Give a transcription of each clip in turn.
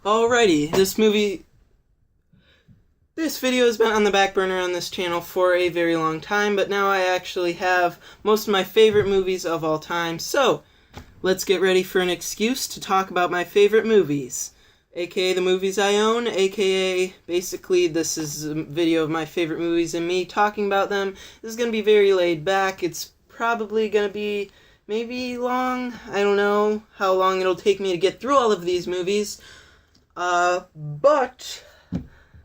Alrighty, this video has been on the back burner on this channel for a very long time, but now I actually have most of my favorite movies of all time, so let's get ready for an excuse to talk about my favorite movies, aka the movies I own, aka basically this is a video of my favorite movies and me talking about them. This is going to be very laid back. It's probably going to be maybe long. I don't know how long it'll take me to get through all of these movies. But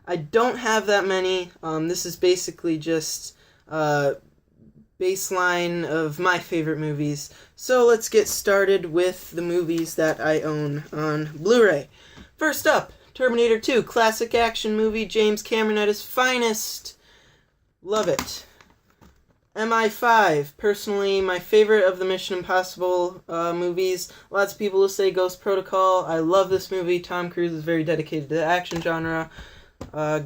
I don't have that many. This is basically just baseline of my favorite movies. So let's get started with the movies that I own on Blu-ray. First up, Terminator 2, classic action movie, James Cameron at his finest. Love it. MI5, personally my favorite of the Mission Impossible movies. Lots of people will say Ghost Protocol. I love this movie. Tom Cruise is very dedicated to the action genre.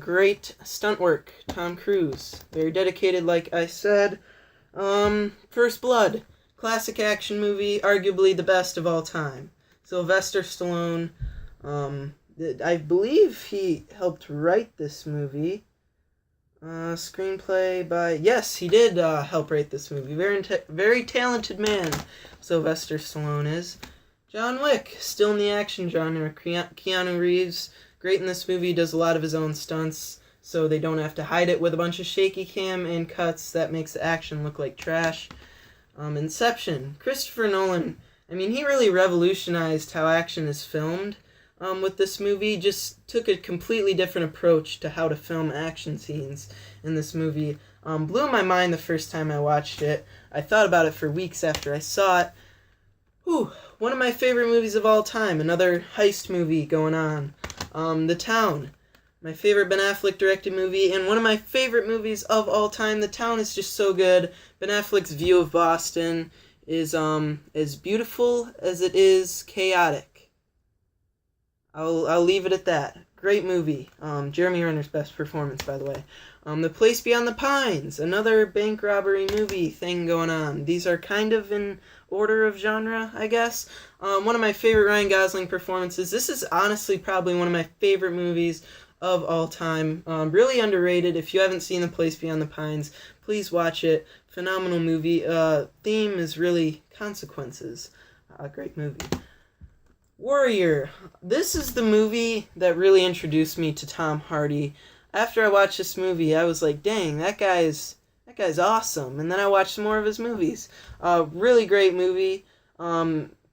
Great stunt work. Tom Cruise, very dedicated, like I said. First Blood, classic action movie, arguably the best of all time. Sylvester Stallone, I believe he helped write this movie. Screenplay by... Yes, he did help write this movie. Very talented man, Sylvester Stallone is. John Wick, still in the action genre. Keanu Reeves, great in this movie, does a lot of his own stunts, so they don't have to hide it with a bunch of shaky cam and cuts that makes the action look like trash. Inception, Christopher Nolan, I mean, he really revolutionized how action is filmed. With this movie, just took a completely different approach to how to film action scenes in this movie. Blew my mind the first time I watched it. I thought about it for weeks after I saw it. Whew, one of my favorite movies of all time, another heist movie going on. The Town, my favorite Ben Affleck directed movie, and one of my favorite movies of all time. The Town is just so good. Ben Affleck's view of Boston is as beautiful as it is chaotic. I'll leave it at that. Great movie. Jeremy Renner's best performance, by the way. The Place Beyond the Pines, another bank robbery movie thing going on. These are kind of in order of genre, I guess. One of my favorite Ryan Gosling performances. This is honestly probably one of my favorite movies of all time. Really underrated. If you haven't seen The Place Beyond the Pines, please watch it. Phenomenal movie. Theme is really consequences. Great movie. Warrior. This is the movie that really introduced me to Tom Hardy. After I watched this movie, I was like, dang, that guy's awesome. And then I watched some more of his movies. Really great movie.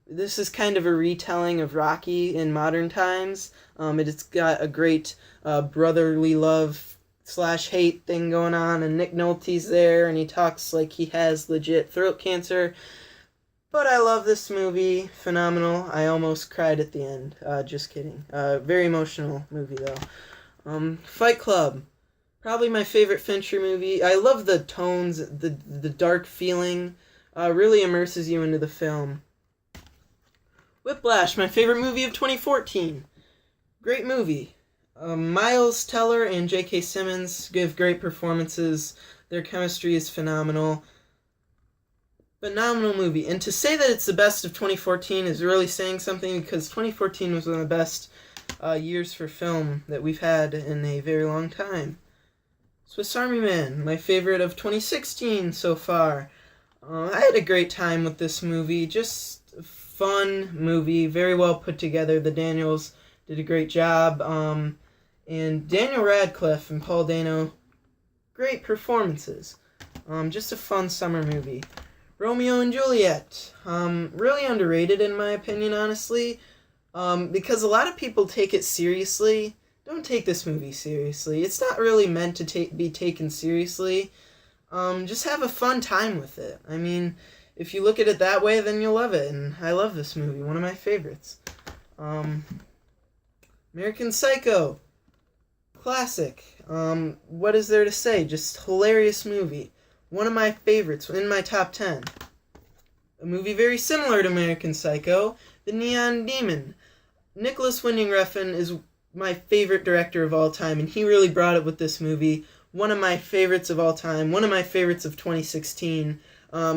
This is kind of a retelling of Rocky in modern times. It's got a great brotherly love / hate thing going on, and Nick Nolte's there, and he talks like he has legit throat cancer. But I love this movie. Phenomenal. I almost cried at the end. Just kidding. Very emotional movie, though. Fight Club. Probably my favorite Fincher movie. I love the tones, the dark feeling. Really immerses you into the film. Whiplash, my favorite movie of 2014. Great movie. Miles Teller and J.K. Simmons give great performances. Their chemistry is phenomenal. Phenomenal movie. And to say that it's the best of 2014 is really saying something, because 2014 was one of the best years for film that we've had in a very long time. Swiss Army Man, my favorite of 2016 so far. I had a great time with this movie. Just a fun movie, very well put together. The Daniels did a great job. And Daniel Radcliffe and Paul Dano, great performances. Just a fun summer movie. Romeo and Juliet, really underrated in my opinion, honestly, because a lot of people take it seriously. Don't take this movie seriously. It's not really meant to be taken seriously. Just have a fun time with it. I mean, if you look at it that way, then you'll love it, and I love this movie, one of my favorites. American Psycho, classic. What is there to say? Just hilarious movie. One of my favorites, in my top 10. A movie very similar to American Psycho, The Neon Demon. Nicholas Winding Refn is my favorite director of all time, and he really brought it with this movie. One of my favorites of all time, one of my favorites of 2016.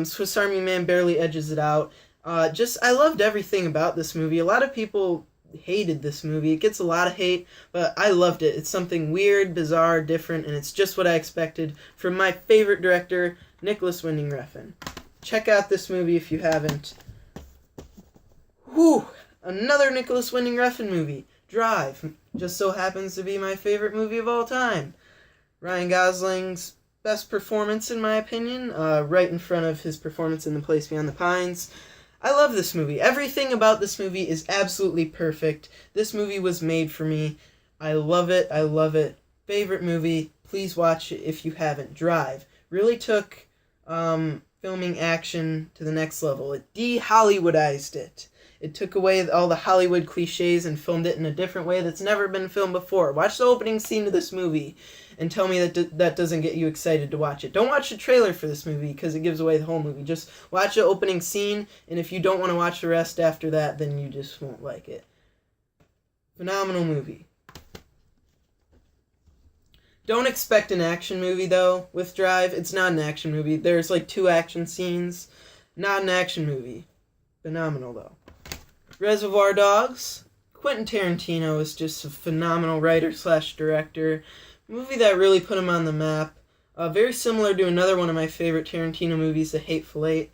Swiss Army Man barely edges it out. I loved everything about this movie. A lot of people hated this movie. It gets a lot of hate, but I loved it. It's something weird, bizarre, different, and it's just what I expected from my favorite director, Nicholas Winding Refn. Check out this movie if you haven't. Whew! Another Nicholas Winding Refn movie, Drive. Just so happens to be my favorite movie of all time. Ryan Gosling's best performance, in my opinion, right in front of his performance in The Place Beyond the Pines. I love this movie. Everything about this movie is absolutely perfect. This movie was made for me. I love it. I love it. Favorite movie. Please watch it if you haven't. Drive. Really took filming action to the next level. It de-Hollywoodized it. It took away all the Hollywood cliches and filmed it in a different way that's never been filmed before. Watch the opening scene of this movie and tell me that doesn't get you excited to watch it. Don't watch the trailer for this movie because it gives away the whole movie. Just watch the opening scene, and if you don't want to watch the rest after that, then you just won't like it. Phenomenal movie. Don't expect an action movie, though, with Drive. It's not an action movie. There's like 2 action scenes. Not an action movie. Phenomenal, though. Reservoir Dogs. Quentin Tarantino is just a phenomenal writer/director. Movie that really put him on the map. Very similar to another one of my favorite Tarantino movies, The Hateful Eight.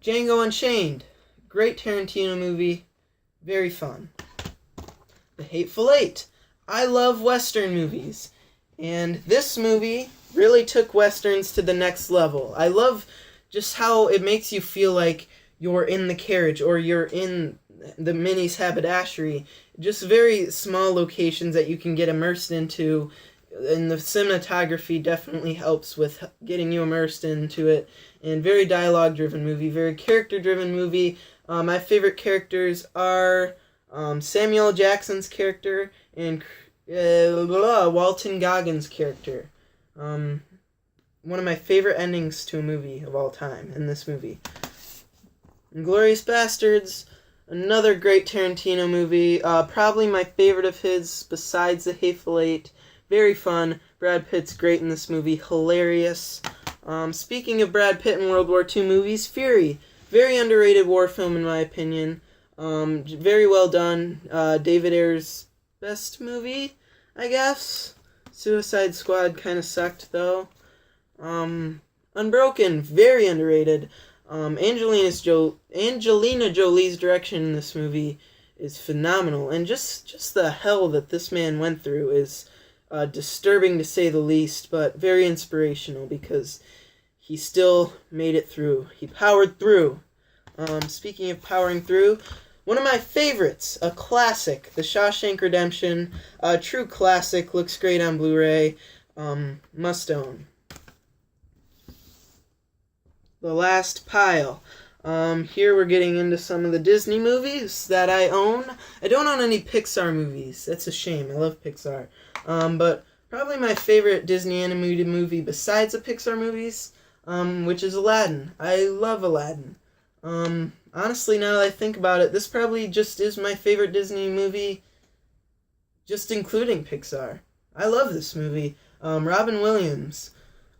Django Unchained. Great Tarantino movie. Very fun. The Hateful Eight. I love Western movies. And this movie really took Westerns to the next level. I love just how it makes you feel like you're in the carriage or you're in the Minnie's haberdashery. Just very small locations that you can get immersed into, and the cinematography definitely helps with getting you immersed into it. And very dialogue-driven movie, very character-driven movie. My favorite characters are Samuel Jackson's character and Walton Goggins' character. One of my favorite endings to a movie of all time in this movie. Inglourious Basterds, another great Tarantino movie. Probably my favorite of his besides The Hateful Eight. Very fun. Brad Pitt's great in this movie. Hilarious. Speaking of Brad Pitt in World War II movies, Fury. Very underrated war film in my opinion. Very well done. David Ayer's best movie, I guess. Suicide Squad kind of sucked though. Unbroken. Very underrated. Angelina Jolie's direction in this movie is phenomenal, and just the hell that this man went through is disturbing to say the least, but very inspirational because he still made it through. He powered through. Speaking of powering through, one of my favorites, a classic, The Shawshank Redemption, a true classic, looks great on Blu-ray, must own. The Last Pile. Here we're getting into some of the Disney movies that I own. I don't own any Pixar movies. That's a shame. I love Pixar. But probably my favorite Disney animated movie besides the Pixar movies, which is Aladdin. I love Aladdin. Honestly, now that I think about it, this probably just is my favorite Disney movie, just including Pixar. I love this movie. Robin Williams.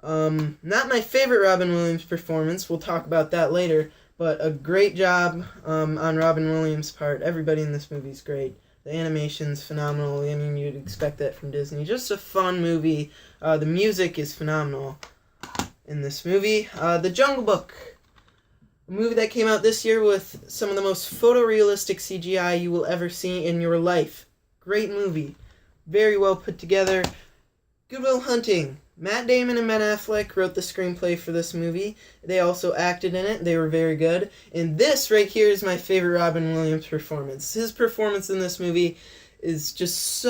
Not my favorite Robin Williams performance, we'll talk about that later, but a great job on Robin Williams' part. Everybody in this movie is great. The animation's phenomenal. I mean, you'd expect that from Disney. Just a fun movie. The music is phenomenal in this movie. The Jungle Book. A movie that came out this year with some of the most photorealistic CGI you will ever see in your life. Great movie. Very well put together. Good Will Hunting. Matt Damon and Ben Affleck wrote the screenplay for this movie. They also acted in it. They were very good. And this right here is my favorite Robin Williams performance. His performance in this movie is just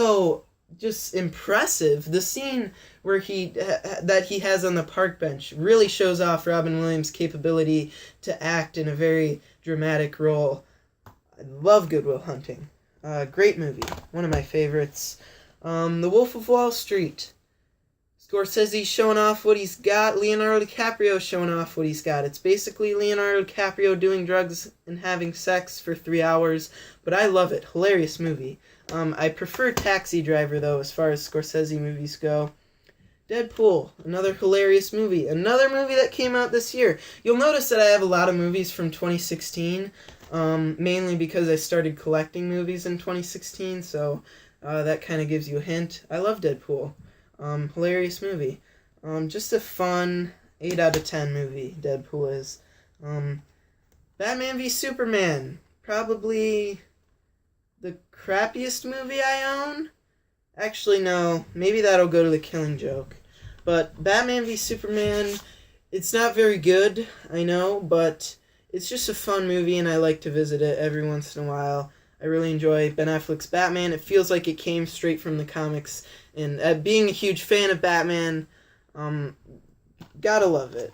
impressive. The scene where he has on the park bench really shows off Robin Williams' capability to act in a very dramatic role. I love Good Will Hunting. Great movie. One of my favorites. The Wolf of Wall Street. Scorsese's showing off what he's got. Leonardo DiCaprio showing off what he's got. It's basically Leonardo DiCaprio doing drugs and having sex for 3 hours, but I love it. Hilarious movie. I prefer Taxi Driver, though, as far as Scorsese movies go. Deadpool, another hilarious movie. Another movie that came out this year. You'll notice that I have a lot of movies from 2016, mainly because I started collecting movies in 2016, so that kind of gives you a hint. I love Deadpool. Hilarious movie. Just a fun 8 out of 10 movie, Deadpool is. Batman v Superman. Probably the crappiest movie I own. Actually, no. Maybe that'll go to The Killing Joke. But Batman v Superman, it's not very good, I know, but it's just a fun movie, and I like to visit it every once in a while. I really enjoy Ben Affleck's Batman. It feels like it came straight from the comics. And being a huge fan of Batman, gotta love it.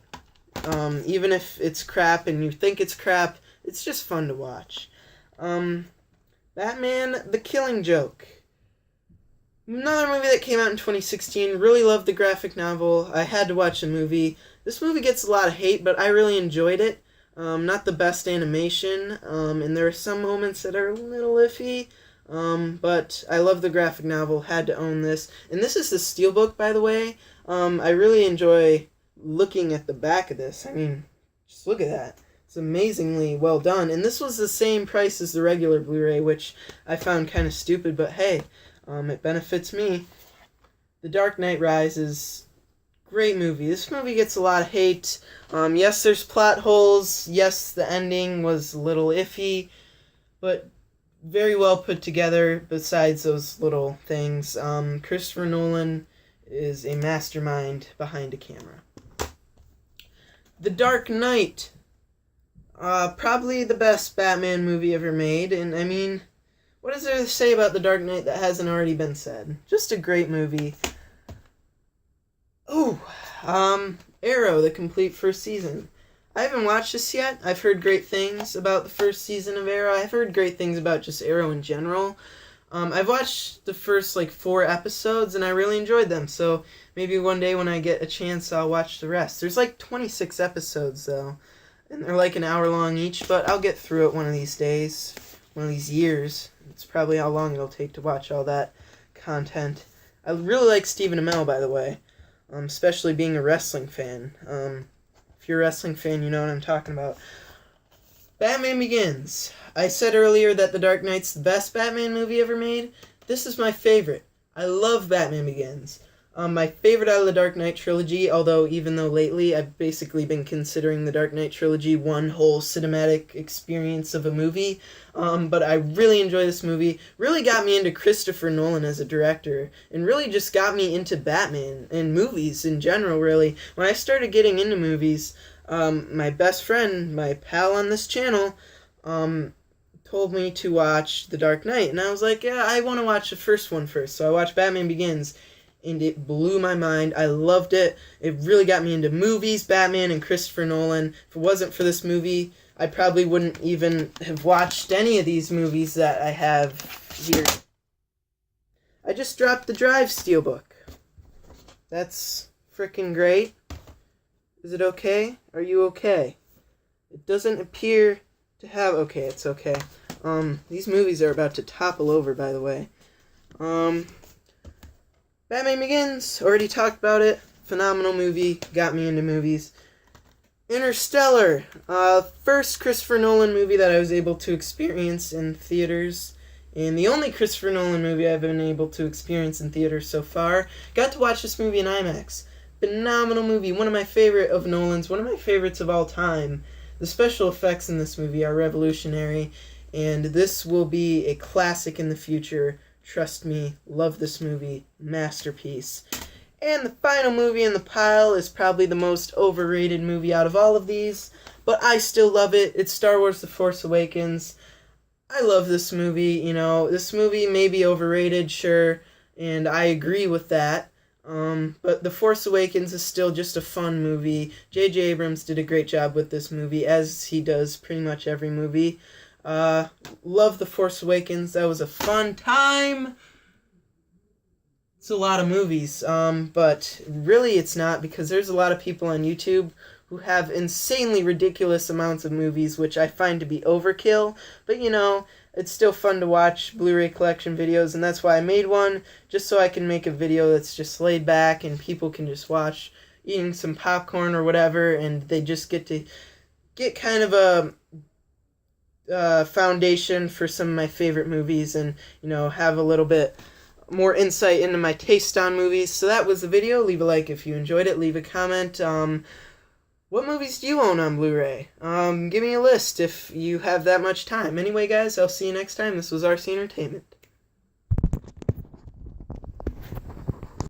Even if it's crap and you think it's crap, it's just fun to watch. Batman, The Killing Joke. Another movie that came out in 2016. Really loved the graphic novel. I had to watch the movie. This movie gets a lot of hate, but I really enjoyed it. Not the best animation, and there are some moments that are a little iffy, but I love the graphic novel. Had to own this. And this is the Steelbook, by the way. I really enjoy looking at the back of this. I mean, just look at that. It's amazingly well done. And this was the same price as the regular Blu-ray, which I found kind of stupid, but hey, it benefits me. The Dark Knight Rises, great movie. This movie gets a lot of hate. Yes, there's plot holes. Yes, the ending was a little iffy, but very well put together besides those little things. Christopher Nolan is a mastermind behind a camera. The Dark Knight. Probably the best Batman movie ever made, and I mean, what is there to say about The Dark Knight that hasn't already been said? Just a great movie. Oh, Arrow, the complete first season. I haven't watched this yet. I've heard great things about the first season of Arrow. I've heard great things about just Arrow in general. I've watched the first, 4 episodes, and I really enjoyed them, so maybe one day when I get a chance, I'll watch the rest. There's 26 episodes, though, and they're an hour long each, but I'll get through it one of these days, one of these years. It's probably how long it'll take to watch all that content. I really like Stephen Amell, by the way, especially being a wrestling fan. If you're a wrestling fan, you know what I'm talking about. Batman Begins. I said earlier that The Dark Knight's the best Batman movie ever made. This is my favorite. I love Batman Begins. My favorite out of the Dark Knight trilogy, although even though lately I've basically been considering the Dark Knight trilogy one whole cinematic experience of a movie, but I really enjoy this movie. Really got me into Christopher Nolan as a director, and really just got me into Batman and movies in general, really. When I started getting into movies, my best friend, my pal on this channel, told me to watch The Dark Knight, and I was like, yeah, I want to watch the first one first, so I watched Batman Begins, and it blew my mind. I loved it. It really got me into movies, Batman, and Christopher Nolan. If it wasn't for this movie, I probably wouldn't even have watched any of these movies that I have here. I just dropped the Drive Steelbook. That's freaking great. Is it okay? Are you okay? It doesn't appear to have... Okay, it's okay. These movies are about to topple over, by the way. Batman Begins, already talked about it. Phenomenal movie, got me into movies. Interstellar, first Christopher Nolan movie that I was able to experience in theaters, and the only Christopher Nolan movie I've been able to experience in theaters so far. Got to watch this movie in IMAX. Phenomenal movie, one of my favorite of Nolan's, one of my favorites of all time. The special effects in this movie are revolutionary, and this will be a classic in the future. Trust me, love this movie, masterpiece. And the final movie in the pile is probably the most overrated movie out of all of these, but I still love it. It's Star Wars The Force Awakens. I love this movie, this movie may be overrated, sure, and I agree with that, but The Force Awakens is still just a fun movie. J.J. Abrams did a great job with this movie, as he does pretty much every movie. Love The Force Awakens. That was a fun time. It's a lot of movies, but really it's not, because there's a lot of people on YouTube who have insanely ridiculous amounts of movies, which I find to be overkill, but it's still fun to watch Blu-ray collection videos, and that's why I made one, just so I can make a video that's just laid back and people can just watch eating some popcorn or whatever, and they just get to get kind of a foundation for some of my favorite movies and, have a little bit more insight into my taste on movies. So that was the video. Leave a like if you enjoyed it. Leave a comment. What movies do you own on Blu-ray? Give me a list if you have that much time. Anyway, guys, I'll see you next time. This was RC Entertainment.